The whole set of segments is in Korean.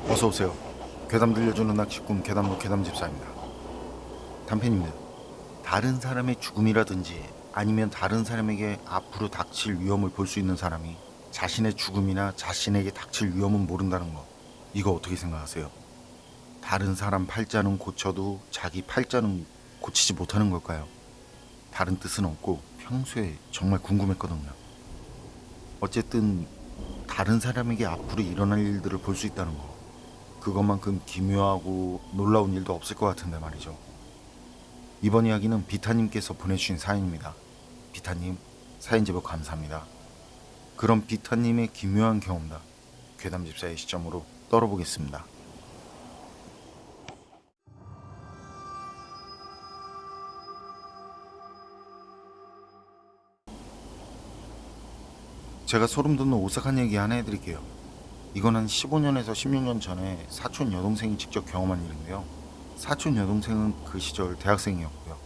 어서오세요. 괴담 들려주는 낚시꾼 괴담로 괴담집사입니다. 단편입니다. 다른 사람의 죽음이라든지 아니면 다른 사람에게 앞으로 닥칠 위험을 볼 수 있는 사람이 자신의 죽음이나 자신에게 닥칠 위험은 모른다는 거, 이거 어떻게 생각하세요? 다른 사람 팔자는 고쳐도 자기 팔자는 고치지 못하는 걸까요? 다른 뜻은 없고 평소에 정말 궁금했거든요. 어쨌든 다른 사람에게 앞으로 일어날 일들을 볼 수 있다는 거, 그것만큼 기묘하고 놀라운 일도 없을 것 같은데 말이죠. 이번 이야기는 비타님께서 보내주신 사연입니다. 비타님, 사연 제보 감사합니다. 그럼 비타님의 기묘한 경험담, 괴담집사의 시점으로 떨어보겠습니다. 제가 소름 돋는 오싹한 얘기 하나 해드릴게요. 이건 한 15년에서 16년 전에 사촌 여동생이 직접 경험한 일인데요. 사촌 여동생은 그 시절 대학생이었고요.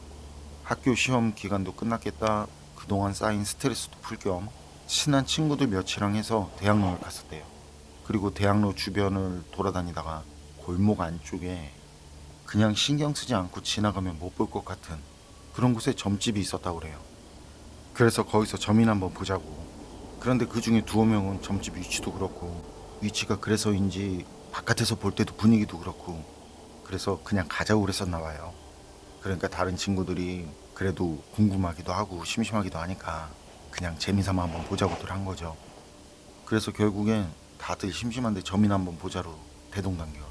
학교 시험 기간도 끝났겠다, 그동안 쌓인 스트레스도 풀 겸 친한 친구들 몇이랑 해서 대학로를 갔었대요. 그리고 대학로 주변을 돌아다니다가 골목 안쪽에 그냥 신경 쓰지 않고 지나가면 못 볼 것 같은 그런 곳에 점집이 있었다고 그래요. 그래서 거기서 점이나 한번 보자고. 그런데 그 중에 두어 명은 점집 위치도 그렇고, 위치가 그래서인지 바깥에서 볼 때도 분위기도 그렇고, 그래서 그냥 가자고 그랬었나 봐요. 그러니까 다른 친구들이 그래도 궁금하기도 하고 심심하기도 하니까 그냥 재미삼아 한번 보자고들 한 거죠. 그래서 결국엔 다들 심심한데 점이나 한번 보자로 대동단결.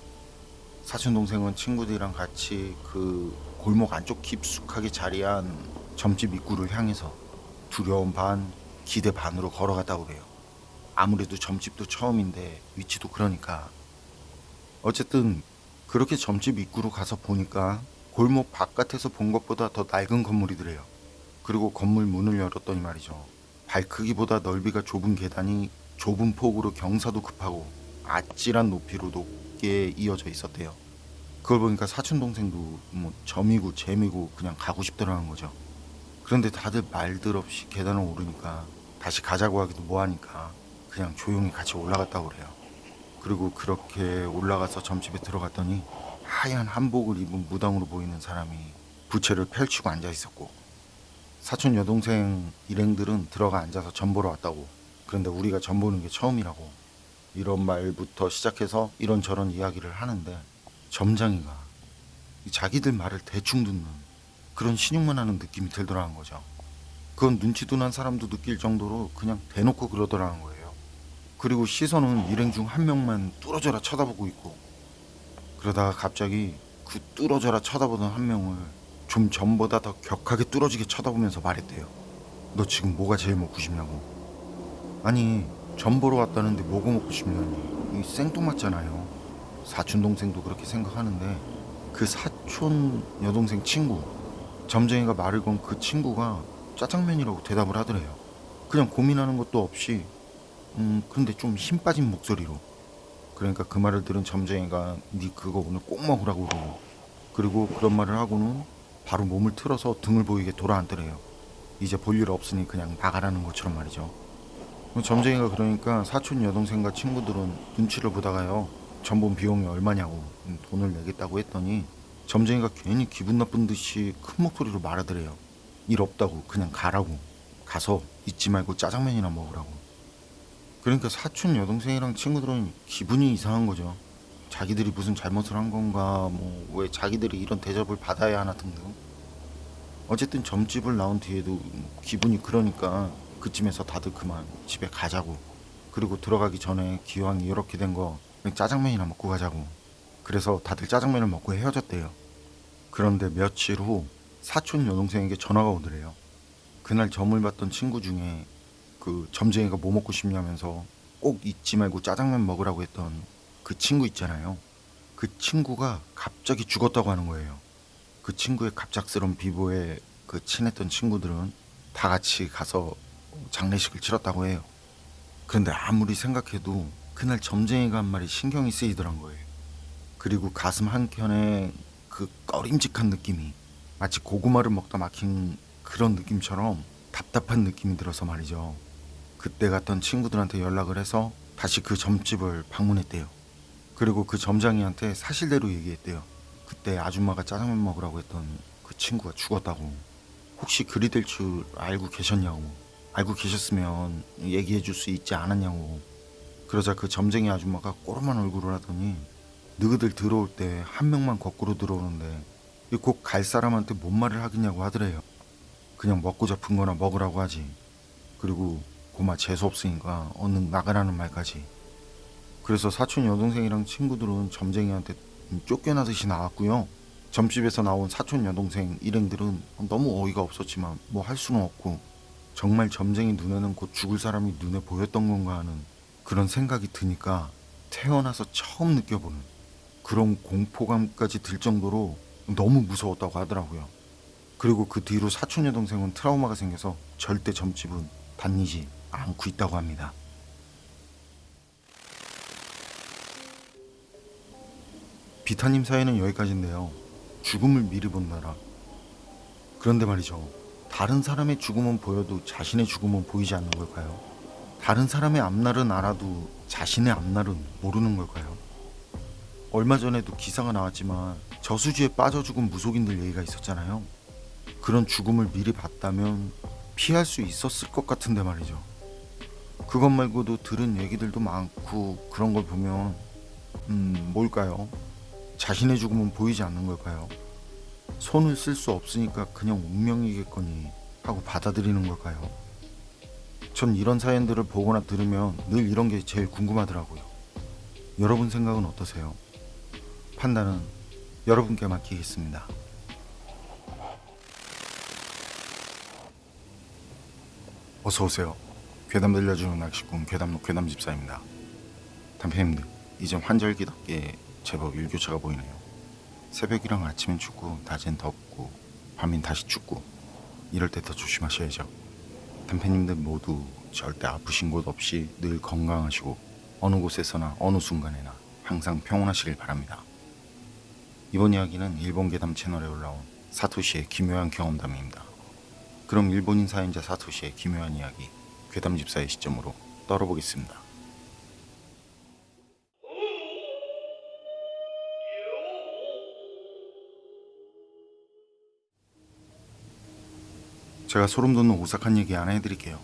사촌 동생은 친구들이랑 같이 그 골목 안쪽 깊숙하게 자리한 점집 입구를 향해서 두려움 반 기대 반으로 걸어갔다고 그래요. 아무래도 점집도 처음인데 위치도 그러니까. 어쨌든 그렇게 점집 입구로 가서 보니까 골목 바깥에서 본 것보다 더 낡은 건물이더래요. 그리고 건물 문을 열었더니 말이죠, 발 크기보다 넓이가 좁은 계단이 좁은 폭으로 경사도 급하고 아찔한 높이로 높게 이어져 있었대요. 그걸 보니까 사촌 동생도 뭐 점이고 재미고 그냥 가고 싶더라는 거죠. 그런데 다들 말들 없이 계단을 오르니까 다시 가자고 하기도 뭐하니까 그냥 조용히 같이 올라갔다고 그래요. 그리고 그렇게 올라가서 점집에 들어갔더니 하얀 한복을 입은 무당으로 보이는 사람이 부채를 펼치고 앉아 있었고, 사촌 여동생 일행들은 들어가 앉아서 점 보러 왔다고. 그런데 우리가 점 보는 게 처음이라고. 이런 말부터 시작해서 이런저런 이야기를 하는데, 점장이가 자기들 말을 대충 듣는 그런 신용만 하는 느낌이 들더라는 거죠. 그건 눈치둔한 사람도 느낄 정도로 그냥 대놓고 그러더라는 거예요. 그리고 시선은 일행 중 한 명만 뚫어져라 쳐다보고 있고, 그러다가 갑자기 그 뚫어져라 쳐다보던 한 명을 좀 전보다 더 격하게 뚫어지게 쳐다보면서 말했대요. 너 지금 뭐가 제일 먹고 싶냐고. 아니, 전 보러 왔다는데 뭐가 먹고 싶냐니. 이 생뚱맞잖아요. 사촌 동생도 그렇게 생각하는데, 그 사촌 여동생 친구, 점쟁이가 말을 건 그 친구가 짜장면이라고 대답을 하더래요. 그냥 고민하는 것도 없이, 근데 좀 힘 빠진 목소리로. 그러니까 그 말을 들은 점쟁이가 니 그거 오늘 꼭 먹으라고 그러고, 그리고 그런 말을 하고는 바로 몸을 틀어서 등을 보이게 돌아앉더래요. 이제 볼 일 없으니 그냥 나가라는 것처럼 말이죠. 점쟁이가 그러니까 사촌 여동생과 친구들은 눈치를 보다가요, 전본 비용이 얼마냐고 돈을 내겠다고 했더니 점쟁이가 괜히 기분 나쁜 듯이 큰 목소리로 말하더래요. 일 없다고 그냥 가라고. 가서 잊지 말고 짜장면이나 먹으라고. 그러니까 사촌 여동생이랑 친구들은 기분이 이상한 거죠. 자기들이 무슨 잘못을 한 건가, 뭐 왜 자기들이 이런 대접을 받아야 하나 등등. 어쨌든 점집을 나온 뒤에도 기분이 그러니까 그쯤에서 다들 그만 집에 가자고. 그리고 들어가기 전에 기왕 이렇게 된 거 짜장면이나 먹고 가자고. 그래서 다들 짜장면을 먹고 헤어졌대요. 그런데 며칠 후 사촌 여동생에게 전화가 오더래요. 그날 점을 봤던 친구 중에 그 점쟁이가 뭐 먹고 싶냐면서 꼭 잊지 말고 짜장면 먹으라고 했던 그 친구 있잖아요. 그 친구가 갑자기 죽었다고 하는 거예요. 그 친구의 갑작스러운 비보에 그 친했던 친구들은 다 같이 가서 장례식을 치렀다고 해요. 그런데 아무리 생각해도 그날 점쟁이가 한 말이 신경이 쓰이더란 거예요. 그리고 가슴 한켠에 그 꺼림직한 느낌이 마치 고구마를 먹다 막힌 그런 느낌처럼 답답한 느낌이 들어서 말이죠. 그때 갔던 친구들한테 연락을 해서 다시 그 점집을 방문했대요. 그리고 그 점장이한테 사실대로 얘기했대요. 그때 아줌마가 짜장면 먹으라고 했던 그 친구가 죽었다고. 혹시 그리 될 줄 알고 계셨냐고. 알고 계셨으면 얘기해 줄 수 있지 않았냐고. 그러자 그 점쟁이 아줌마가 꼬름한 얼굴을 하더니 너희들 들어올 때 한 명만 거꾸로 들어오는데 꼭 갈 사람한테 뭔 말을 하겠냐고 하더래요. 그냥 먹고 잡은 거나 먹으라고 하지. 그리고 고마 재수 없으니까 얼른 나가라는 말까지. 그래서 사촌 여동생이랑 친구들은 점쟁이한테 쫓겨나듯이 나왔고요. 점집에서 나온 사촌 여동생 일행들은 너무 어이가 없었지만 뭐 할 수는 없고, 정말 점쟁이 눈에는 곧 죽을 사람이 눈에 보였던 건가 하는 그런 생각이 드니까 태어나서 처음 느껴보는 그런 공포감까지 들 정도로 너무 무서웠다고 하더라고요. 그리고 그 뒤로 사촌 여동생은 트라우마가 생겨서 절대 점집은 다니지 않고 있다고 합니다. 비타님 사연은 여기까지인데요. 죽음을 미리 본다라. 그런데 말이죠. 다른 사람의 죽음은 보여도 자신의 죽음은 보이지 않는 걸까요? 다른 사람의 앞날은 알아도 자신의 앞날은 모르는 걸까요? 얼마 전에도 기사가 나왔지만 저수지에 빠져 죽은 무속인들 얘기가 있었잖아요. 그런 죽음을 미리 봤다면 피할 수 있었을 것 같은데 말이죠. 그것 말고도 들은 얘기들도 많고 그런 걸 보면 뭘까요? 자신의 죽음은 보이지 않는 걸까요? 손을 쓸 수 없으니까 그냥 운명이겠거니 하고 받아들이는 걸까요? 전 이런 사연들을 보거나 들으면 늘 이런 게 제일 궁금하더라고요. 여러분 생각은 어떠세요? 판단은 여러분께 맡기겠습니다. 어서오세요. 괴담 들려주는 낚시꾼 괴담록 괴담집사입니다. 담배님들, 이제 환절기답게 제법 일교차가 보이네요. 새벽이랑 아침엔 춥고 낮엔 덥고 밤엔 다시 춥고, 이럴 때 더 조심하셔야죠. 담배님들 모두 절대 아프신 곳 없이 늘 건강하시고 어느 곳에서나 어느 순간에나 항상 평온하시길 바랍니다. 이번 이야기는 일본 괴담 채널에 올라온 사토시의 기묘한 경험담입니다. 그럼 일본인 사연자 사토시의 기묘한 이야기 괴담집사의 시점으로 떨어보겠습니다. 제가 소름 돋는 오싹한 얘기 하나 해드릴게요.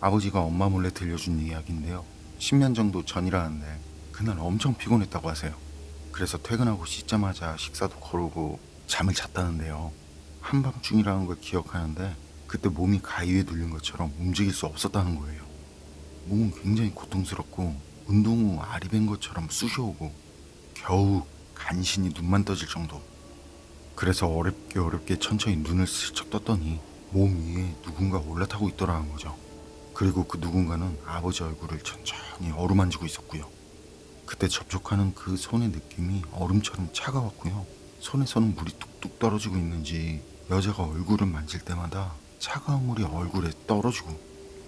아버지가 엄마 몰래 들려준 이야기인데요. 10년 정도 전이라는데 그날 엄청 피곤했다고 하세요. 그래서 퇴근하고 씻자마자 식사도 거르고 잠을 잤다는데요. 한밤중이라는 걸 기억하는데 그때 몸이 가위에 눌린 것처럼 움직일 수 없었다는 거예요. 몸은 굉장히 고통스럽고 운동 후 알이 밴 것처럼 쑤셔오고 겨우 간신히 눈만 떠질 정도. 그래서 어렵게 천천히 눈을 슬쩍 떴더니 몸 위에 누군가 올라타고 있더라는 거죠. 그리고 그 누군가는 아버지 얼굴을 천천히 어루만지고 있었고요. 그때 접촉하는 그 손의 느낌이 얼음처럼 차가웠고요. 손에서는 물이 뚝뚝 떨어지고 있는지 여자가 얼굴을 만질 때마다 차가운 물이 얼굴에 떨어지고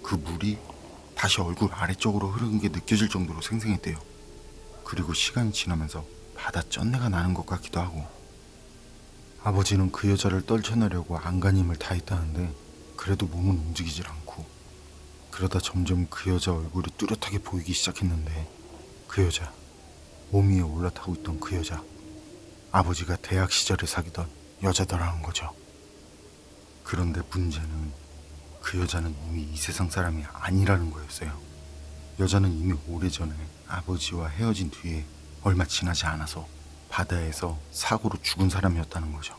그 물이 다시 얼굴 아래쪽으로 흐르는 게 느껴질 정도로 생생했대요. 그리고 시간이 지나면서 바다 쩐내가 나는 것 같기도 하고. 아버지는 그 여자를 떨쳐내려고 안간힘을 다했다는데 그래도 몸은 움직이질 않고, 그러다 점점 그 여자 얼굴이 뚜렷하게 보이기 시작했는데 그 여자, 몸 위에 올라타고 있던 그 여자, 아버지가 대학 시절에 사귀던 여자더라는 거죠. 그런데 문제는 그 여자는 이미 이 세상 사람이 아니라는 거였어요. 여자는 이미 오래전에 아버지와 헤어진 뒤에 얼마 지나지 않아서 바다에서 사고로 죽은 사람이었다는 거죠.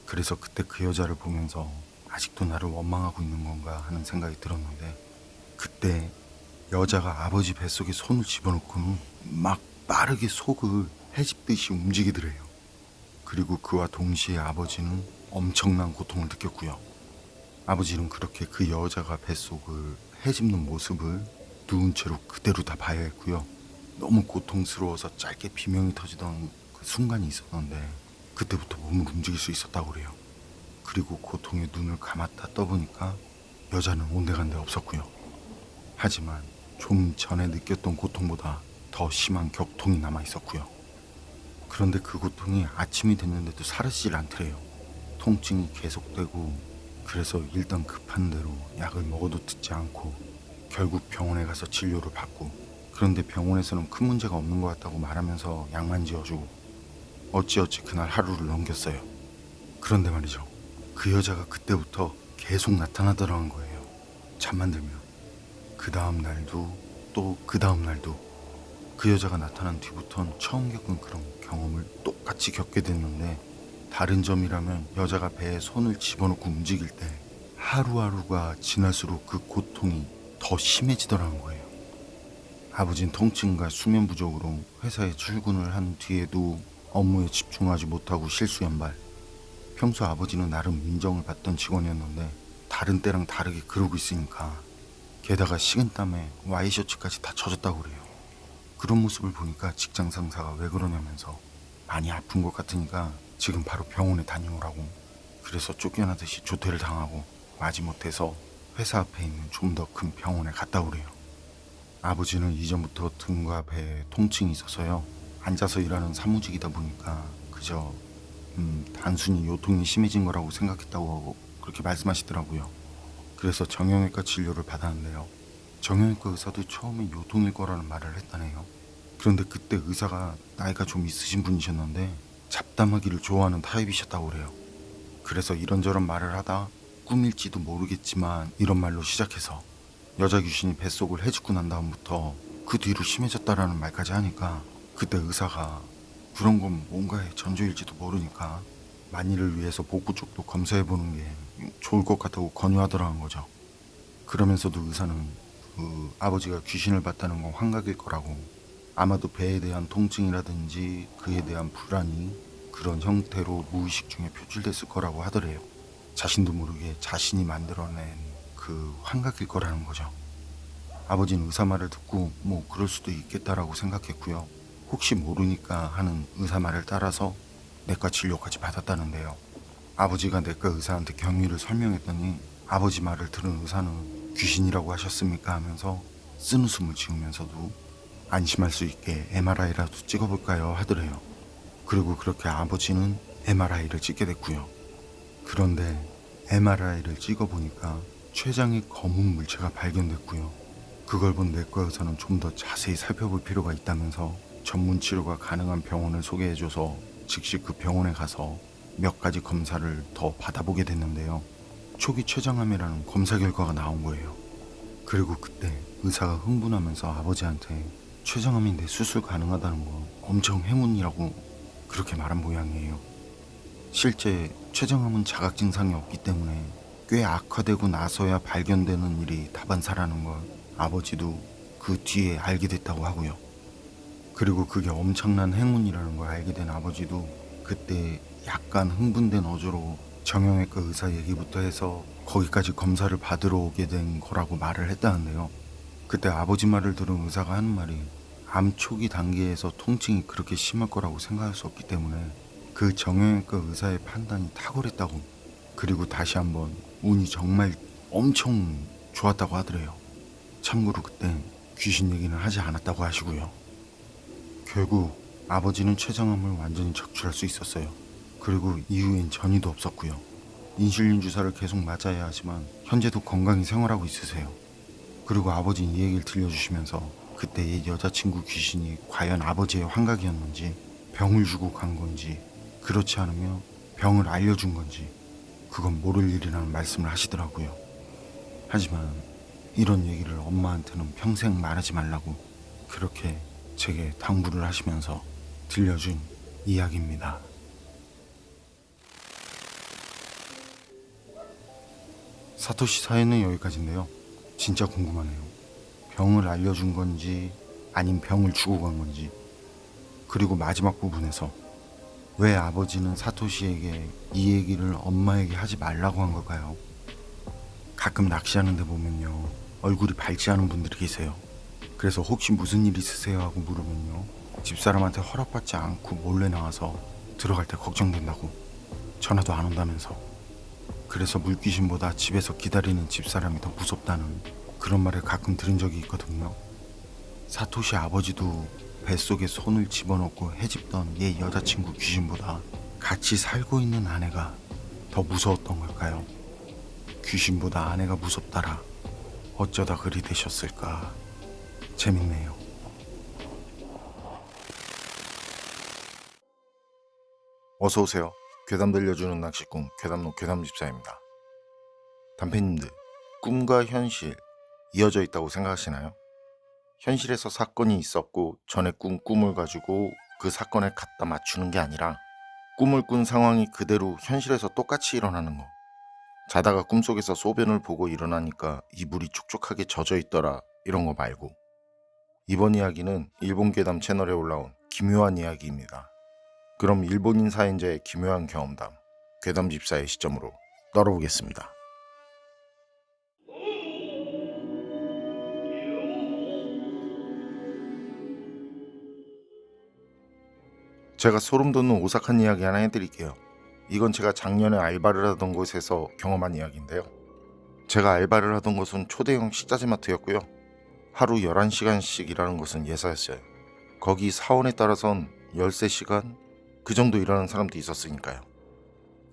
그래서 그때 그 여자를 보면서 아직도 나를 원망하고 있는 건가 하는 생각이 들었는데, 그때 여자가 아버지 뱃속에 손을 집어넣고는 막 빠르게 속을 헤집듯이 움직이더래요. 그리고 그와 동시에 아버지는 엄청난 고통을 느꼈고요. 아버지는 그렇게 그 여자가 뱃속을 헤집는 모습을 누운 채로 그대로 다 봐야 했고요. 너무 고통스러워서 짧게 비명이 터지던 그 순간이 있었는데 그때부터 몸을 움직일 수 있었다고 그래요. 그리고 고통에 눈을 감았다 떠보니까 여자는 온데간데 없었고요. 하지만 좀 전에 느꼈던 고통보다 더 심한 격통이 남아있었고요. 그런데 그 고통이 아침이 됐는데도 사라지질 않더래요. 통증이 계속되고, 그래서 일단 급한 대로 약을 먹어도 듣지 않고 결국 병원에 가서 진료를 받고 그런데 병원에서는 큰 문제가 없는 것 같다고 말하면서 약만 지어주고 어찌어찌 그날 하루를 넘겼어요. 그런데 말이죠. 그 여자가 그때부터 계속 나타나더라는 거예요. 잠만 들면. 그 다음 날도 또 그 다음 날도 그 여자가 나타난 뒤부턴 처음 겪은 그런 경험을 똑같이 겪게 됐는데, 다른 점이라면 여자가 배에 손을 집어넣고 움직일 때 하루하루가 지날수록 그 고통이 더 심해지더라는 거예요. 아버진 통증과 수면 부족으로 회사에 출근을 한 뒤에도 업무에 집중하지 못하고 실수연발. 평소 아버지는 나름 인정을 받던 직원이었는데 다른 때랑 다르게 그러고 있으니까, 게다가 식은땀에 와이셔츠까지 다 젖었다고 그래요. 그런 모습을 보니까 직장 상사가 왜 그러냐면서 많이 아픈 것 같으니까 지금 바로 병원에 다녀오라고. 그래서 쫓겨나듯이 조퇴를 당하고 마지못해서 회사 앞에 있는 좀 더 큰 병원에 갔다 오래요. 아버지는 이전부터 등과 배에 통증이 있어서요. 앉아서 일하는 사무직이다 보니까 그저 단순히 요통이 심해진 거라고 생각했다고 그렇게 말씀하시더라고요. 그래서 정형외과 진료를 받았는데요. 정형외과 의사도 처음에 요통일 거라는 말을 했다네요. 그런데 그때 의사가 나이가 좀 있으신 분이셨는데 잡담하기를 좋아하는 타입이셨다고 그래요. 그래서 이런저런 말을 하다 꿈일지도 모르겠지만 이런 말로 시작해서 여자 귀신이 뱃속을 헤집고 난 다음부터 그 뒤로 심해졌다라는 말까지 하니까, 그때 의사가 그런 건 뭔가의 전조일지도 모르니까 만일을 위해서 복부 쪽도 검사해보는 게 좋을 것 같다고 권유하더라는 거죠. 그러면서도 의사는 그 아버지가 귀신을 봤다는 건 환각일 거라고, 아마도 배에 대한 통증이라든지 그에 대한 불안이 그런 형태로 무의식 중에 표출됐을 거라고 하더래요. 자신도 모르게 자신이 만들어낸 그 환각일 거라는 거죠. 아버지는 의사 말을 듣고 뭐 그럴 수도 있겠다라고 생각했고요. 혹시 모르니까 하는 의사 말을 따라서 내과 진료까지 받았다는데요. 아버지가 내과 의사한테 경위를 설명했더니 아버지 말을 들은 의사는 귀신이라고 하셨습니까 하면서 쓴웃음을 지으면서도 안심할 수 있게 MRI라도 찍어볼까요 하더래요. 그리고 그렇게 아버지는 MRI를 찍게 됐고요. 그런데 MRI를 찍어보니까 췌장에 검은 물체가 발견됐고요. 그걸 본 내과 의사는 좀 더 자세히 살펴볼 필요가 있다면서 전문 치료가 가능한 병원을 소개해줘서 즉시 그 병원에 가서 몇 가지 검사를 더 받아보게 됐는데요. 초기 췌장암이라는 검사 결과가 나온 거예요. 그리고 그때 의사가 흥분하면서 아버지한테 췌장암인데 수술 가능하다는 건 엄청 행운이라고 그렇게 말한 모양이에요. 실제 췌장암은 자각 증상이 없기 때문에 꽤 악화되고 나서야 발견되는 일이 다반사라는 걸 아버지도 그 뒤에 알게 됐다고 하고요. 그리고 그게 엄청난 행운이라는 걸 알게 된 아버지도 그때 약간 흥분된 어조로 정형외과 의사 얘기부터 해서 거기까지 검사를 받으러 오게 된 거라고 말을 했다는데요. 그때 아버지 말을 들은 의사가 하는 말이, 암 초기 단계에서 통증이 그렇게 심할 거라고 생각할 수 없기 때문에 그 정형외과 의사의 판단이 탁월했다고, 그리고 다시 한번 운이 정말 엄청 좋았다고 하더래요. 참고로 그땐 귀신 얘기는 하지 않았다고 하시고요. 결국 아버지는 췌장암을 완전히 적출할 수 있었어요. 그리고 이후엔 전이도 없었고요. 인슐린 주사를 계속 맞아야 하지만 현재도 건강히 생활하고 있으세요. 그리고 아버지는 이 얘기를 들려주시면서 그때의 여자친구 귀신이 과연 아버지의 환각이었는지, 병을 주고 간 건지, 그렇지 않으면 병을 알려준 건지 그건 모를 일이라는 말씀을 하시더라고요. 하지만 이런 얘기를 엄마한테는 평생 말하지 말라고 그렇게 제게 당부를 하시면서 들려준 이야기입니다. 사토시 사연은 여기까지인데요. 진짜 궁금하네요. 병을 알려준 건지 아님 병을 주고 간 건지, 그리고 마지막 부분에서 왜 아버지는 사토시에게 이 얘기를 엄마에게 하지 말라고 한 걸까요? 가끔 낚시하는 데 보면요, 얼굴이 밝지 않은 분들이 계세요. 그래서 혹시 무슨 일 있으세요 하고 물으면요, 집사람한테 허락받지 않고 몰래 나와서 들어갈 때 걱정된다고, 전화도 안 온다면서, 그래서 물귀신보다 집에서 기다리는 집사람이 더 무섭다는 그런 말을 가끔 들은 적이 있거든요. 사토시 아버지도 뱃속에 손을 집어넣고 헤집던 옛 여자친구 귀신보다 같이 살고 있는 아내가 더 무서웠던 걸까요? 귀신보다 아내가 무섭다라 어쩌다 그리 되셨을까. 재밌네요. 어서 오세요. 괴담 들려주는 낚시꾼 괴담노 괴담집사입니다. 단편님들, 꿈과 현실 이어져 있다고 생각하시나요? 현실에서 사건이 있었고 전에 꾼 꿈을 가지고 그 사건을 갖다 맞추는 게 아니라 꿈을 꾼 상황이 그대로 현실에서 똑같이 일어나는 거. 자다가 꿈속에서 소변을 보고 일어나니까 이불이 촉촉하게 젖어 있더라, 이런 거 말고. 이번 이야기는 일본 괴담 채널에 올라온 기묘한 이야기입니다. 그럼 일본인 사연자의 기묘한 경험담, 괴담 집사의 시점으로 떨어보겠습니다. 제가 소름 돋는 오사카 이야기 하나 해드릴게요. 이건 제가 작년에 알바를 하던 곳에서 경험한 이야기인데요. 제가 알바를 하던 곳은 초대형 식자재마트였고요. 하루 11시간씩 일하는 것은 예사였어요. 거기 사원에 따라선 13시간? 그 정도 일하는 사람도 있었으니까요.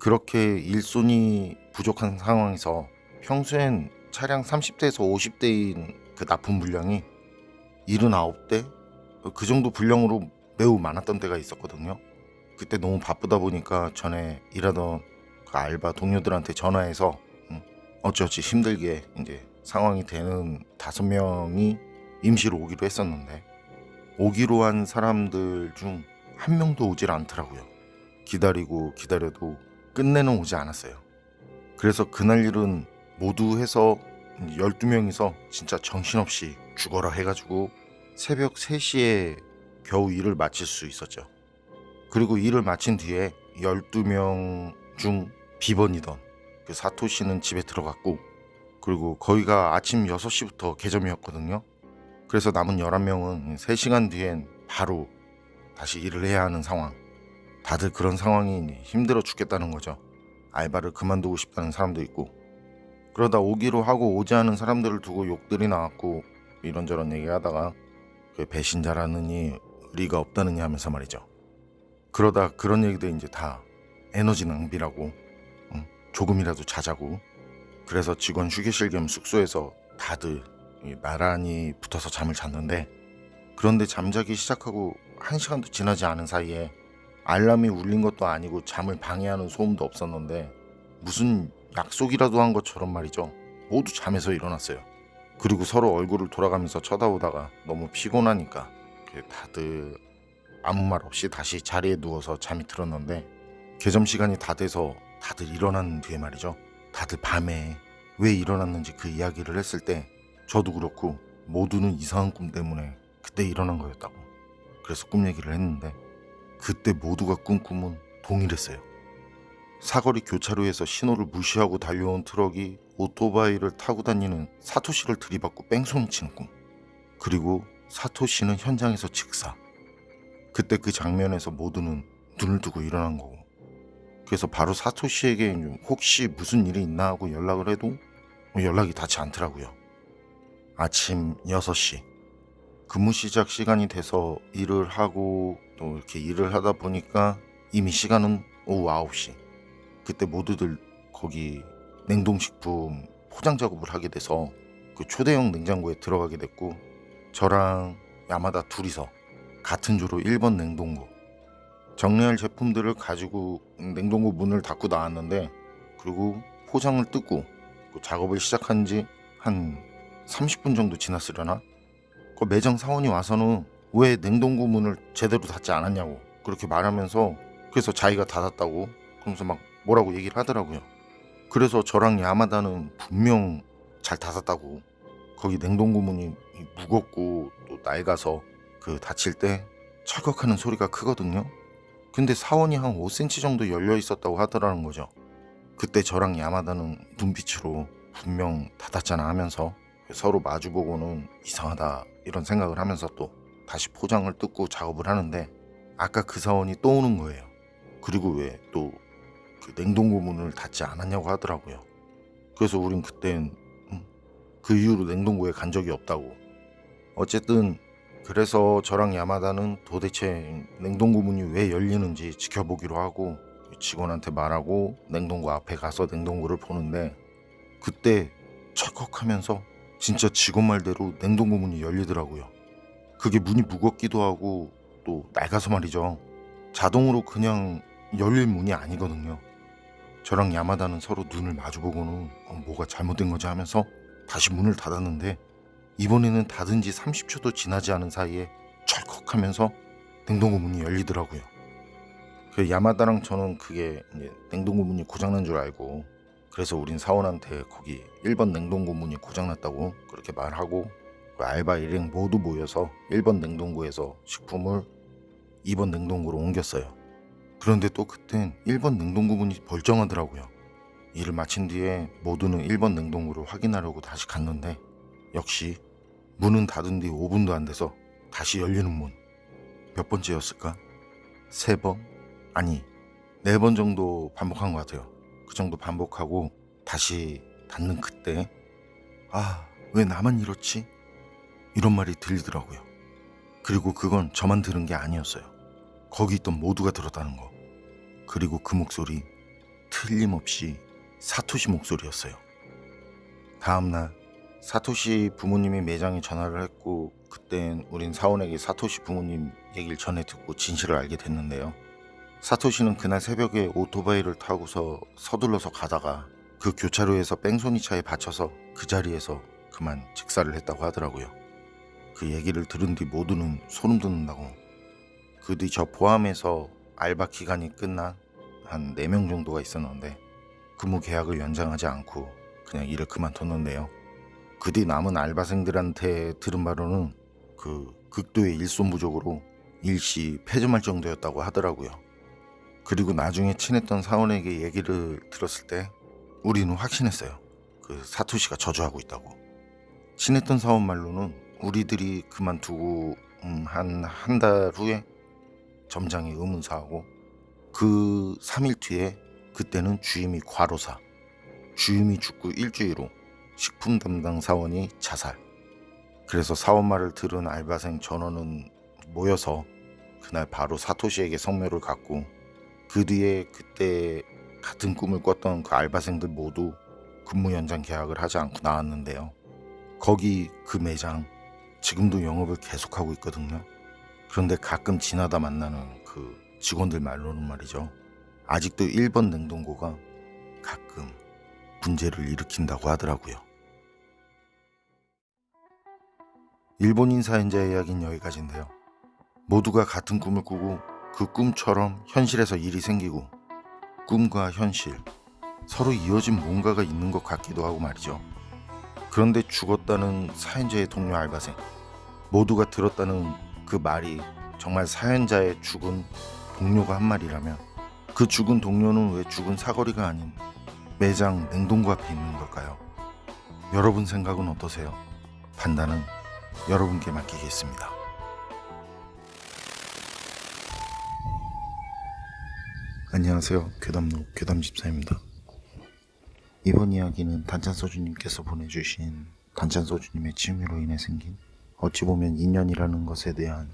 그렇게 일손이 부족한 상황에서 평소엔 차량 30대에서 50대인 그 납품 물량이 79대? 그 정도 분량으로 매우 많았던 때가 있었거든요. 그때 너무 바쁘다 보니까 전에 일하던 그 알바 동료들한테 전화해서 어찌어찌 힘들게 이제 상황이 되는 5명이 임시로 오기로 했었는데, 오기로 한 사람들 중 한 명도 오질 않더라고요. 기다리고 기다려도 끝내는 오지 않았어요. 그래서 그날 일은 모두 해서 12명이서 진짜 정신없이 죽어라 해가지고 새벽 3시에 겨우 일을 마칠 수 있었죠. 그리고 일을 마친 뒤에 12명 중 비번이던 그 사토시는 집에 들어갔고, 그리고 거기가 아침 6시부터 개점이었거든요. 그래서 남은 11명은 3시간 뒤엔 바로 다시 일을 해야 하는 상황. 다들 그런 상황이 힘들어 죽겠다는 거죠. 알바를 그만두고 싶다는 사람도 있고. 그러다 오기로 하고 오지 않은 사람들을 두고 욕들이 나왔고, 이런저런 얘기하다가 그 배신자라느니 의리가 없다느니 하면서 말이죠. 그러다 그런 얘기들 이제 다 에너지 낭비라고, 조금이라도 자자고. 그래서 직원 휴게실 겸 숙소에서 다들 나란히 붙어서 잠을 잤는데, 그런데 잠자기 시작하고 1시간도 지나지 않은 사이에 알람이 울린 것도 아니고 잠을 방해하는 소음도 없었는데 무슨 약속이라도 한 것처럼 말이죠. 모두 잠에서 일어났어요. 그리고 서로 얼굴을 돌아가면서 쳐다보다가 너무 피곤하니까 다들 아무 말 없이 다시 자리에 누워서 잠이 들었는데, 개점 시간이 다 돼서 다들 일어난 뒤에 말이죠. 다들 밤에 왜 일어났는지 그 이야기를 했을 때 저도 그렇고 모두는 이상한 꿈 때문에 그때 일어난 거였다고. 그래서 꿈 얘기를 했는데 그때 모두가 꾼 꿈은 동일했어요. 사거리 교차로에서 신호를 무시하고 달려온 트럭이 오토바이를 타고 다니는 사토시를 들이받고 뺑소니 치는 꿈. 그리고 사토시는 현장에서 즉사. 그때 그 장면에서 모두는 눈을 뜨고 일어난 거고. 그래서 바로 사토시에게 혹시 무슨 일이 있나 하고 연락을 해도 연락이 닿지 않더라고요. 아침 6시. 근무 시작 시간이 돼서 일을 하고 또 이렇게 일을 하다 보니까 이미 시간은 오후 9시. 그때 모두들 거기 냉동식품 포장 작업을 하게 돼서 그 초대형 냉장고에 들어가게 됐고, 저랑 야마다 둘이서 같은 조로 1번 냉동고 정리할 제품들을 가지고 냉동고 문을 닫고 나왔는데, 그리고 포장을 뜯고 작업을 시작한 지 한 30분 정도 지났으려나? 그 매장 사원이 와서는 왜 냉동고 문을 제대로 닫지 않았냐고 그렇게 말하면서, 그래서 자기가 닫았다고 그러면서 막 뭐라고 얘기를 하더라고요. 그래서 저랑 야마다는 분명 잘 닫았다고. 거기 냉동고 문이 무겁고 또 낡아서 그 닫힐 때 철컥하는 소리가 크거든요. 근데 사원이 한 5cm 정도 열려 있었다고 하더라는 거죠. 그때 저랑 야마다는 눈빛으로 분명 닫았잖아 하면서 서로 마주보고는 이상하다 이런 생각을 하면서 또 다시 포장을 뜯고 작업을 하는데, 아까 그 사원이 또 오는 거예요. 그리고 왜 또 그 냉동고 문을 닫지 않았냐고 하더라고요. 그래서 우린 그땐 그 이후로 냉동고에 간 적이 없다고. 어쨌든 그래서 저랑 야마다는 도대체 냉동고 문이 왜 열리는지 지켜보기로 하고 직원한테 말하고 냉동고 앞에 가서 냉동고를 보는데, 그때 찰컥하면서 진짜 직원 말대로 냉동고 문이 열리더라고요. 그게 문이 무겁기도 하고 또 낡아서 말이죠. 자동으로 그냥 열릴 문이 아니거든요. 저랑 야마다는 서로 눈을 마주보고는 뭐가 잘못된 거지 하면서 다시 문을 닫았는데, 이번에는 닫은 지 30초도 지나지 않은 사이에 철컥하면서 냉동고 문이 열리더라고요. 그 야마다랑 저는 그게 이제 냉동고 문이 고장난 줄 알고, 그래서 우린 사원한테 거기 1번 냉동고 문이 고장났다고 그렇게 말하고, 그 알바 일행 모두 모여서 1번 냉동고에서 식품을 2번 냉동고로 옮겼어요. 그런데 또 그땐 1번 냉동고 문이 벌쩡하더라고요. 일을 마친 뒤에 모두는 1번 냉동고를 확인하려고 다시 갔는데, 역시 문은 닫은 뒤 5분도 안 돼서 다시 열리는 문. 몇 번째였을까? 3번? 아니, 4번 정도 반복한 것 같아요. 그 정도 반복하고 다시 닫는 그때, 아, 왜 나만 이렇지? 이런 말이 들리더라고요. 그리고 그건 저만 들은 게 아니었어요. 거기 있던 모두가 들었다는 거. 그리고 그 목소리, 틀림없이 사토시 목소리였어요. 다음날 사토시 부모님이 매장에 전화를 했고, 그땐 우린 사원에게 사토시 부모님 얘기를 전해 듣고 진실을 알게 됐는데요. 사토시는 그날 새벽에 오토바이를 타고서 서둘러서 가다가 그 교차로에서 뺑소니 차에 받쳐서 그 자리에서 그만 직사를 했다고 하더라고요. 그 얘기를 들은 뒤 모두는 소름 돋는다고. 그 뒤 저 포함해서 알바 기간이 끝난 한 4명 정도가 있었는데, 근무 계약을 연장하지 않고 그냥 일을 그만뒀는데요. 그 뒤 남은 알바생들한테 들은 바로는 그 극도의 일손부족으로 일시 폐점할 정도였다고 하더라고요. 그리고 나중에 친했던 사원에게 얘기를 들었을 때 우리는 확신했어요. 그 사토시가 저주하고 있다고. 친했던 사원 말로는 우리들이 그만두고 한 달 후에 점장이 의문사하고, 그 3일 뒤에 그때는 주임이 과로사, 주임이 죽고 일주일 후 식품 담당 사원이 자살. 그래서 사원 말을 들은 알바생 전원은 모여서 그날 바로 사토시에게 성묘를 갖고, 그 뒤에 그때 같은 꿈을 꿨던 그 알바생들 모두 근무 연장 계약을 하지 않고 나왔는데요. 거기 그 매장 지금도 영업을 계속하고 있거든요. 그런데 가끔 지나다 만나는 그 직원들 말로는 말이죠, 아직도 1번 냉동고가 가끔 문제를 일으킨다고 하더라고요. 일본인 사연자의 이야기는 여기까지인데요. 모두가 같은 꿈을 꾸고 그 꿈처럼 현실에서 일이 생기고, 꿈과 현실 서로 이어진 뭔가가 있는 것 같기도 하고 말이죠. 그런데 죽었다는 사연자의 동료 알바생, 모두가 들었다는 그 말이 정말 사연자의 죽은 동료가 한 말이라면, 그 죽은 동료는 왜 죽은 사거리가 아닌 매장 냉동고 앞에 있는 걸까요? 여러분 생각은 어떠세요? 판단은 여러분께 맡기겠습니다. 안녕하세요. 괴담로 괴담집사입니다. 이번 이야기는 단짠소주님께서 보내주신 단짠소주님의 취미로 인해 생긴, 어찌 보면 인연이라는 것에 대한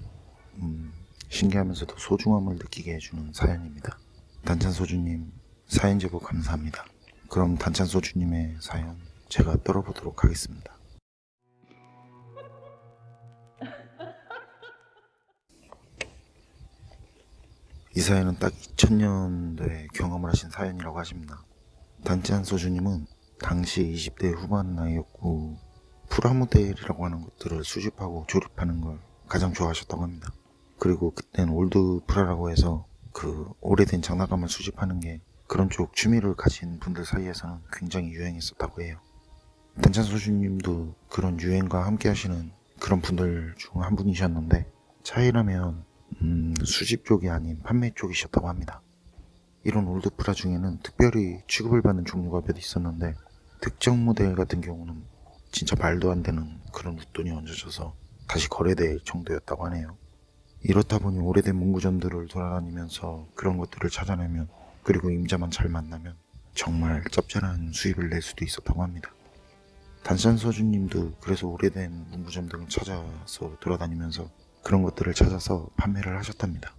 신기하면서도 소중함을 느끼게 해주는 사연입니다. 단짠소주님 사연 제보 감사합니다. 그럼 단짠소주님의 사연 제가 떨어보도록 하겠습니다. 이 사연은 딱 2000년도에 경험을 하신 사연이라고 하십니다. 단짠소주님은 당시 20대 후반 나이였고, 프라모델이라고 하는 것들을 수집하고 조립하는 걸 가장 좋아하셨다고 합니다. 그리고 그땐 올드 프라라고 해서 그 오래된 장난감을 수집하는 게 그런 쪽 취미를 가진 분들 사이에서는 굉장히 유행했었다고 해요. 단짠소주님도 그런 유행과 함께 하시는 그런 분들 중 한 분이셨는데, 차이라면 수집 쪽이 아닌 판매 쪽이셨다고 합니다. 이런 올드프라 중에는 특별히 취급을 받는 종류가 몇 있었는데, 특정 모델 같은 경우는 진짜 말도 안 되는 그런 웃돈이 얹어져서 다시 거래될 정도였다고 하네요. 이렇다 보니 오래된 문구점들을 돌아다니면서 그런 것들을 찾아내면, 그리고 임자만 잘 만나면 정말 짭짤한 수입을 낼 수도 있었다고 합니다. 단짠소주님도 그래서 오래된 문구점 등을 찾아서 돌아다니면서 그런 것들을 찾아서 판매를 하셨답니다.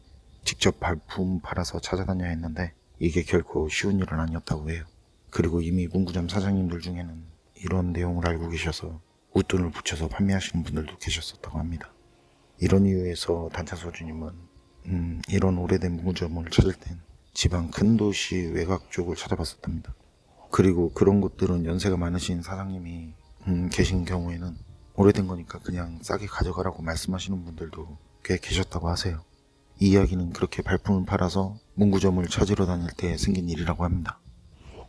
직접 발품 팔아서 찾아다녀야 했는데 이게 결코 쉬운 일은 아니었다고 해요. 그리고 이미 문구점 사장님들 중에는 이런 내용을 알고 계셔서 웃돈을 붙여서 판매하시는 분들도 계셨었다고 합니다. 이런 이유에서 단짠소주님은 이런 오래된 문구점을 찾을 땐 지방 큰 도시 외곽 쪽을 찾아봤었답니다. 그리고 그런 곳들은 연세가 많으신 사장님이 계신 경우에는 오래된 거니까 그냥 싸게 가져가라고 말씀하시는 분들도 꽤 계셨다고 하세요. 이 이야기는 그렇게 발품을 팔아서 문구점을 찾으러 다닐 때 생긴 일이라고 합니다.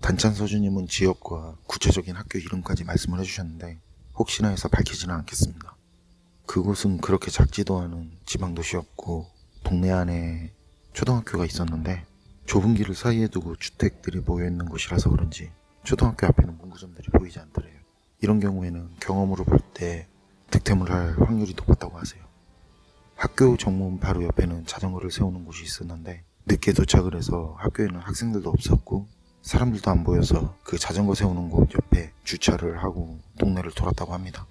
단찬서주님은 지역과 구체적인 학교 이름까지 말씀을 해주셨는데 혹시나 해서 밝히지는 않겠습니다. 그곳은 그렇게 작지도 않은 지방도시였고 동네 안에 초등학교가 있었는데 좁은 길을 사이에 두고 주택들이 모여있는 곳이라서 그런지 초등학교 앞에는 문구점들이 보이지 않더래요. 이런 경우에는 경험으로 볼 때 득템을 할 확률이 높았다고 하세요. 학교 정문 바로 옆에는 자전거를 세우는 곳이 있었는데 늦게 도착을 해서 학교에는 학생들도 없었고 사람들도 안 보여서 그 자전거 세우는 곳 옆에 주차를 하고 동네를 돌았다고 합니다.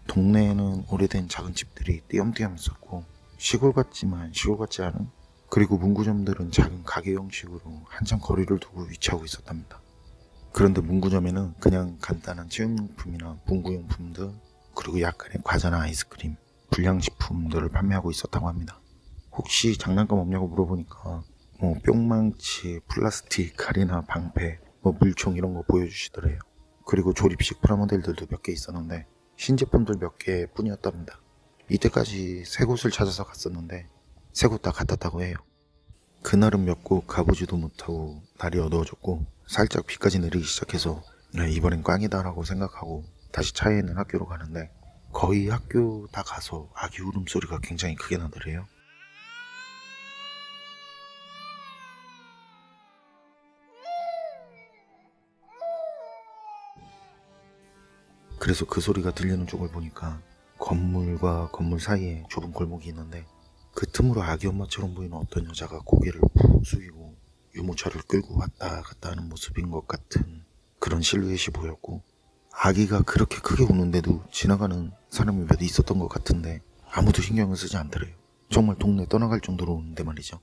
동네에는 오래된 작은 집들이 띄엄띄엄 있었고 시골 같지만 시골 같지 않은, 그리고 문구점들은 작은 가게 형식으로 한참 거리를 두고 위치하고 있었답니다. 그런데 문구점에는 그냥 간단한 체육용품이나 문구용품들, 그리고 약간의 과자나 아이스크림, 불량식품들을 판매하고 있었다고 합니다. 혹시 장난감 없냐고 물어보니까 뿅망치, 플라스틱, 칼이나 방패, 물총 이런 거 보여주시더래요. 그리고 조립식 프라모델들도 몇 개 있었는데 신제품들 몇 개 뿐이었답니다. 이때까지 세 곳을 찾아서 갔었는데 세 곳 다 같았다고 해요. 그날은 몇 곳 가보지도 못하고 날이 어두워졌고 살짝 비까지 내리기 시작해서 이번엔 꽝이다 라고 생각하고 다시 차에 있는 학교로 가는데 거의 학교 다 가서 아기 울음소리가 굉장히 크게 나더래요. 그래서 그 소리가 들리는 쪽을 보니까 건물과 건물 사이에 좁은 골목이 있는데 그 틈으로 아기 엄마처럼 보이는 어떤 여자가 고개를 푹 숙이고 유모차를 끌고 왔다 갔다 하는 모습인 것 같은 그런 실루엣이 보였고, 아기가 그렇게 크게 우는데도 지나가는 사람이 몇 있었던 것 같은데 아무도 신경을 쓰지 않더래요. 정말 동네 떠나갈 정도로 우는데 말이죠.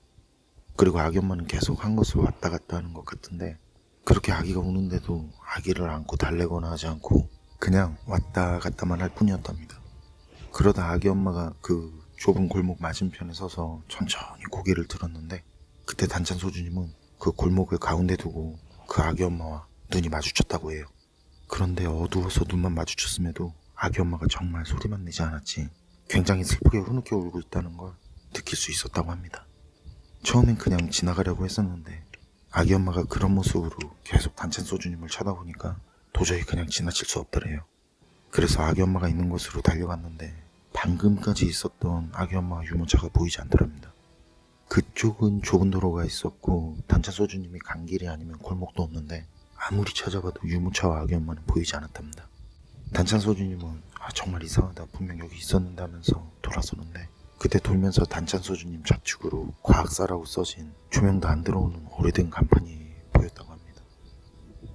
그리고 아기 엄마는 계속 한 곳을 왔다 갔다 하는 것 같은데 그렇게 아기가 우는데도 아기를 안고 달래거나 하지 않고 그냥 왔다 갔다만 할 뿐이었답니다. 그러다 아기 엄마가 그 좁은 골목 맞은편에 서서 천천히 고개를 들었는데 그때 단찬소주님은 그 골목을 가운데 두고 그 아기 엄마와 눈이 마주쳤다고 해요. 그런데 어두워서 눈만 마주쳤음에도 아기 엄마가 정말 소리만 내지 않았지 굉장히 슬프게 흐느껴 울고 있다는 걸 느낄 수 있었다고 합니다. 처음엔 그냥 지나가려고 했었는데 아기 엄마가 그런 모습으로 계속 단찬소주님을 쳐다보니까 도저히 그냥 지나칠 수 없더래요. 그래서 아기 엄마가 있는 곳으로 달려갔는데 방금까지 있었던 아기 엄마와 유모차가 보이지 않더랍니다. 그쪽은 좁은 도로가 있었고 단찬소주님이 간 길이 아니면 골목도 없는데 아무리 찾아봐도 유모차와 아기 엄마는 보이지 않았답니다. 단찬소주님은 정말 이상하다, 분명 여기 있었는데 하면서 돌아서는데 그때 돌면서 단찬소주님 좌측으로 과학사라고 써진 조명도 안 들어오는 오래된 간판이 보였다고 합니다.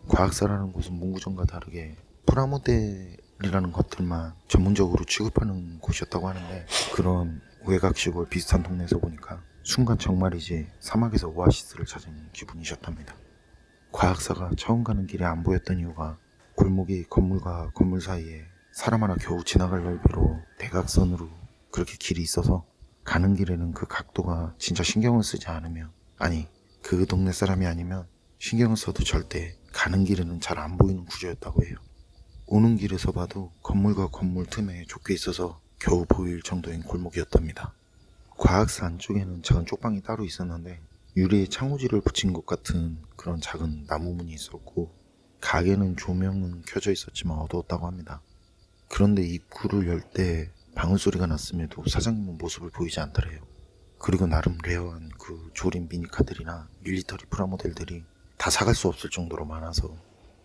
과학사라는 곳은 문구점과 다르게 프라모델이라는 것들만 전문적으로 취급하는 곳이었다고 하는데 그런 외곽시골 비슷한 동네에서 보니까 순간 정말이지 사막에서 오아시스를 찾은 기분이셨답니다. 과학사가 처음 가는 길에 안 보였던 이유가 골목이 건물과 건물 사이에 사람 하나 겨우 지나갈 넓이로 대각선으로 그렇게 길이 있어서 가는 길에는 그 각도가 진짜 신경을 쓰지 않으면, 아니 그 동네 사람이 아니면 신경을 써도 절대 가는 길에는 잘 안 보이는 구조였다고 해요. 오는 길에서 봐도 건물과 건물 틈에 좁게 있어서 겨우 보일 정도인 골목이었답니다. 과학사 안쪽에는 작은 쪽방이 따로 있었는데 유리에 창호지를 붙인 것 같은 그런 작은 나무 문이 있었고 가게는 조명은 켜져 있었지만 어두웠다고 합니다. 그런데 입구를 열 때 방울 소리가 났음에도 사장님은 모습을 보이지 않더래요. 그리고 나름 레어한 그 조립 미니카들이나 밀리터리 프라모델들이 다 사갈 수 없을 정도로 많아서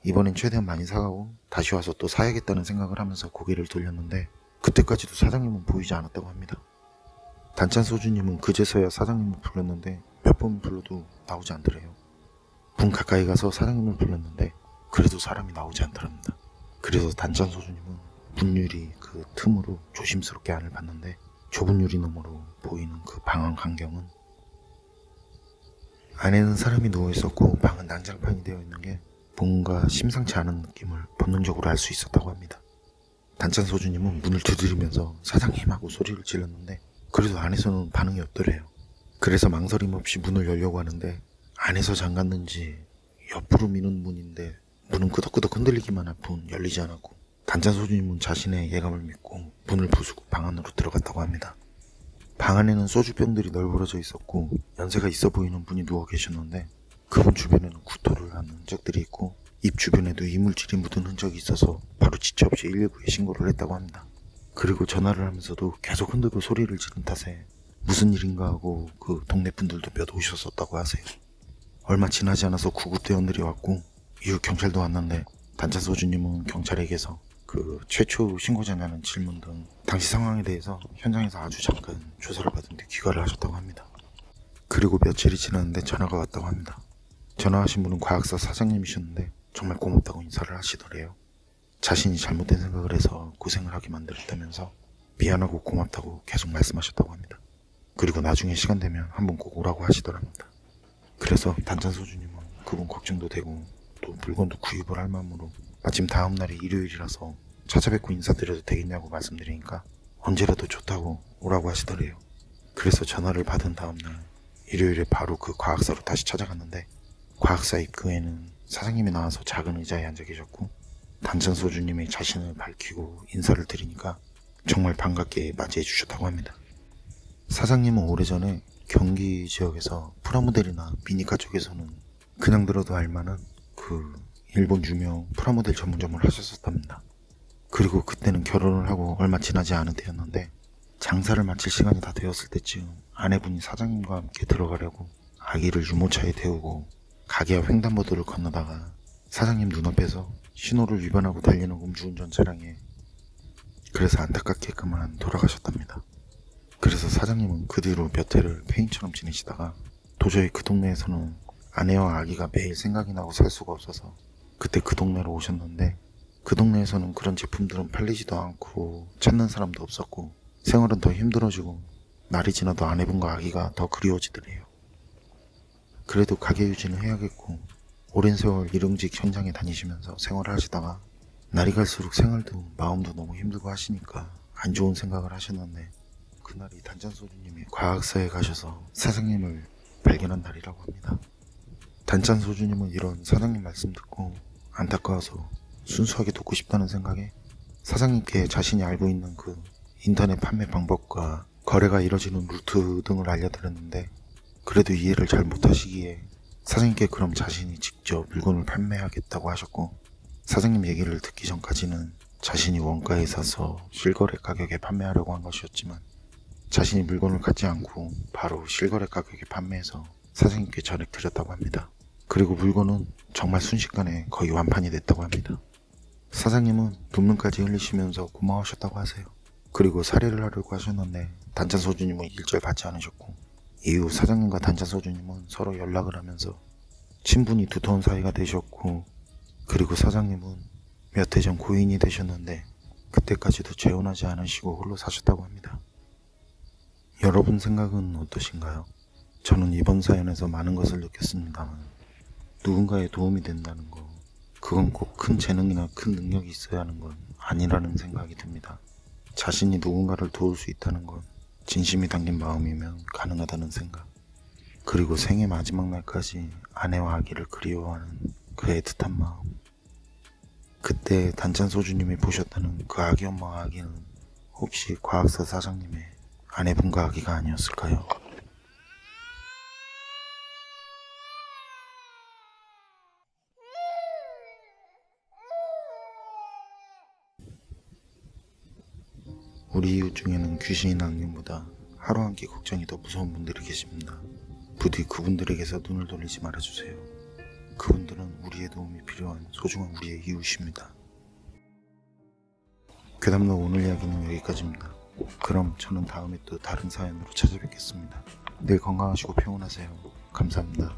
이번엔 최대한 많이 사가고 다시 와서 또 사야겠다는 생각을 하면서 고개를 돌렸는데 그때까지도 사장님은 보이지 않았다고 합니다. 단찬소주님은 그제서야 사장님을 불렀는데 몇 번 불러도 나오지 않더래요. 분 가까이 가서 사장님을 불렀는데 그래도 사람이 나오지 않더랍니다. 그래서 단찬소주님은 문유리 그 틈으로 조심스럽게 안을 봤는데 좁은 유리 너머로 보이는 그 방안 광경은, 안에는 사람이 누워있었고 방은 난장판이 되어 있는 게 뭔가 심상치 않은 느낌을 본능적으로 알 수 있었다고 합니다. 단찬소주님은 문을 두드리면서 사장님 하고 소리를 질렀는데 그래도 안에서는 반응이 없더래요. 그래서 망설임 없이 문을 열려고 하는데 안에서 잠갔는지 옆으로 미는 문인데 문은 끄덕끄덕 흔들리기만 할 뿐 열리지 않았고 단짠 소주님은 자신의 예감을 믿고 문을 부수고 방 안으로 들어갔다고 합니다. 방 안에는 소주병들이 널브러져 있었고 연세가 있어 보이는 분이 누워 계셨는데 그분 주변에는 구토를 하는 흔적들이 있고 입 주변에도 이물질이 묻은 흔적이 있어서 바로 지체 없이 119에 신고를 했다고 합니다. 그리고 전화를 하면서도 계속 흔들고 소리를 지른 탓에 무슨 일인가 하고 그 동네 분들도 몇 오셨었다고 하세요. 얼마 지나지 않아서 구급대원들이 왔고 이후 경찰도 왔는데 단짠 소주님은 경찰에게서 그 최초 신고자냐는 질문 등 당시 상황에 대해서 현장에서 아주 잠깐 조사를 받은 뒤 귀가를 하셨다고 합니다. 그리고 며칠이 지났는데 전화가 왔다고 합니다. 전화하신 분은 과학사 사장님이셨는데 정말 고맙다고 인사를 하시더래요. 자신이 잘못된 생각을 해서 고생을 하게 만들었다면서 미안하고 고맙다고 계속 말씀하셨다고 합니다. 그리고 나중에 시간 되면 한번 꼭 오라고 하시더랍니다. 그래서 단짠 소주님은 그분 걱정도 되고 또 물건도 구입을 할 마음으로 마침 다음 날이 일요일이라서 찾아뵙고 인사드려도 되겠냐고 말씀드리니까 언제라도 좋다고 오라고 하시더래요. 그래서 전화를 받은 다음날 일요일에 바로 그 과학사로 다시 찾아갔는데 과학사 입구에는 사장님이 나와서 작은 의자에 앉아 계셨고 단짠 소주님이 자신을 밝히고 인사를 드리니까 정말 반갑게 맞이해 주셨다고 합니다. 사장님은 오래전에 경기 지역에서 프라모델이나 미니카 쪽에서는 그냥 들어도 알만한 그 일본 유명 프라모델 전문점을 하셨었답니다. 그리고 그때는 결혼을 하고 얼마 지나지 않은 때였는데 장사를 마칠 시간이 다 되었을 때쯤 아내분이 사장님과 함께 들어가려고 아기를 유모차에 태우고 가게 앞 횡단보도를 건너다가 사장님 눈앞에서 신호를 위반하고 달리는 음주운전 차량에 그래서 안타깝게 그만 돌아가셨답니다. 그래서 사장님은 그 뒤로 몇 해를 폐인처럼 지내시다가 도저히 그 동네에서는 아내와 아기가 매일 생각이 나고 살 수가 없어서 그때 그 동네로 오셨는데 그 동네에서는 그런 제품들은 팔리지도 않고 찾는 사람도 없었고 생활은 더 힘들어지고 날이 지나도 아내분과 아기가 더 그리워지더래요. 그래도 가게 유지는 해야겠고 오랜 세월 일용직 현장에 다니시면서 생활을 하시다가 날이 갈수록 생활도 마음도 너무 힘들고 하시니까 안 좋은 생각을 하셨는데 그날이 단짠 소주님이 과학사에 가셔서 사장님을 발견한 날이라고 합니다. 단짠 소주님은 이런 사장님 말씀 듣고 안타까워서 순수하게 돕고 싶다는 생각에 사장님께 자신이 알고 있는 그 인터넷 판매 방법과 거래가 이뤄지는 루트 등을 알려드렸는데 그래도 이해를 잘 못하시기에 사장님께 그럼 자신이 직접 물건을 판매하겠다고 하셨고 사장님 얘기를 듣기 전까지는 자신이 원가에 사서 실거래 가격에 판매하려고 한 것이었지만 자신이 물건을 갖지 않고 바로 실거래 가격에 판매해서 사장님께 전해드렸다고 합니다. 그리고 물건은 정말 순식간에 거의 완판이 됐다고 합니다. 사장님은 눈물까지 흘리시면서 고마워하셨다고 하세요. 그리고 사례를 하려고 하셨는데 단짠 소주님은 일절 받지 않으셨고 이후 사장님과 단짠 소주님은 서로 연락을 하면서 친분이 두터운 사이가 되셨고 그리고 사장님은 몇 해 전 고인이 되셨는데 그때까지도 재혼하지 않으시고 홀로 사셨다고 합니다. 여러분 생각은 어떠신가요? 저는 이번 사연에서 많은 것을 느꼈습니다만 누군가에 도움이 된다는 거 그건 꼭 큰 재능이나 큰 능력이 있어야 하는 건 아니라는 생각이 듭니다. 자신이 누군가를 도울 수 있다는 건 진심이 담긴 마음이면 가능하다는 생각 그리고 생의 마지막 날까지 아내와 아기를 그리워하는 그 애틋한 마음 그때 단짠 소주님이 보셨다는 그 아기 엄마와 아기는 혹시 과학사 사장님의 아내분과 아기가 아니었을까요? 우리 이웃 중에는 귀신이나 악령보다 하루 한 끼 걱정이 더 무서운 분들이 계십니다. 부디 그분들에게서 눈을 돌리지 말아주세요. 그분들은 우리의 도움이 필요한 소중한 우리의 이웃입니다. 괴담로 오늘 이야기는 여기까지입니다. 그럼 저는 다음에 또 다른 사연으로 찾아뵙겠습니다. 늘 건강하시고 평온하세요. 감사합니다.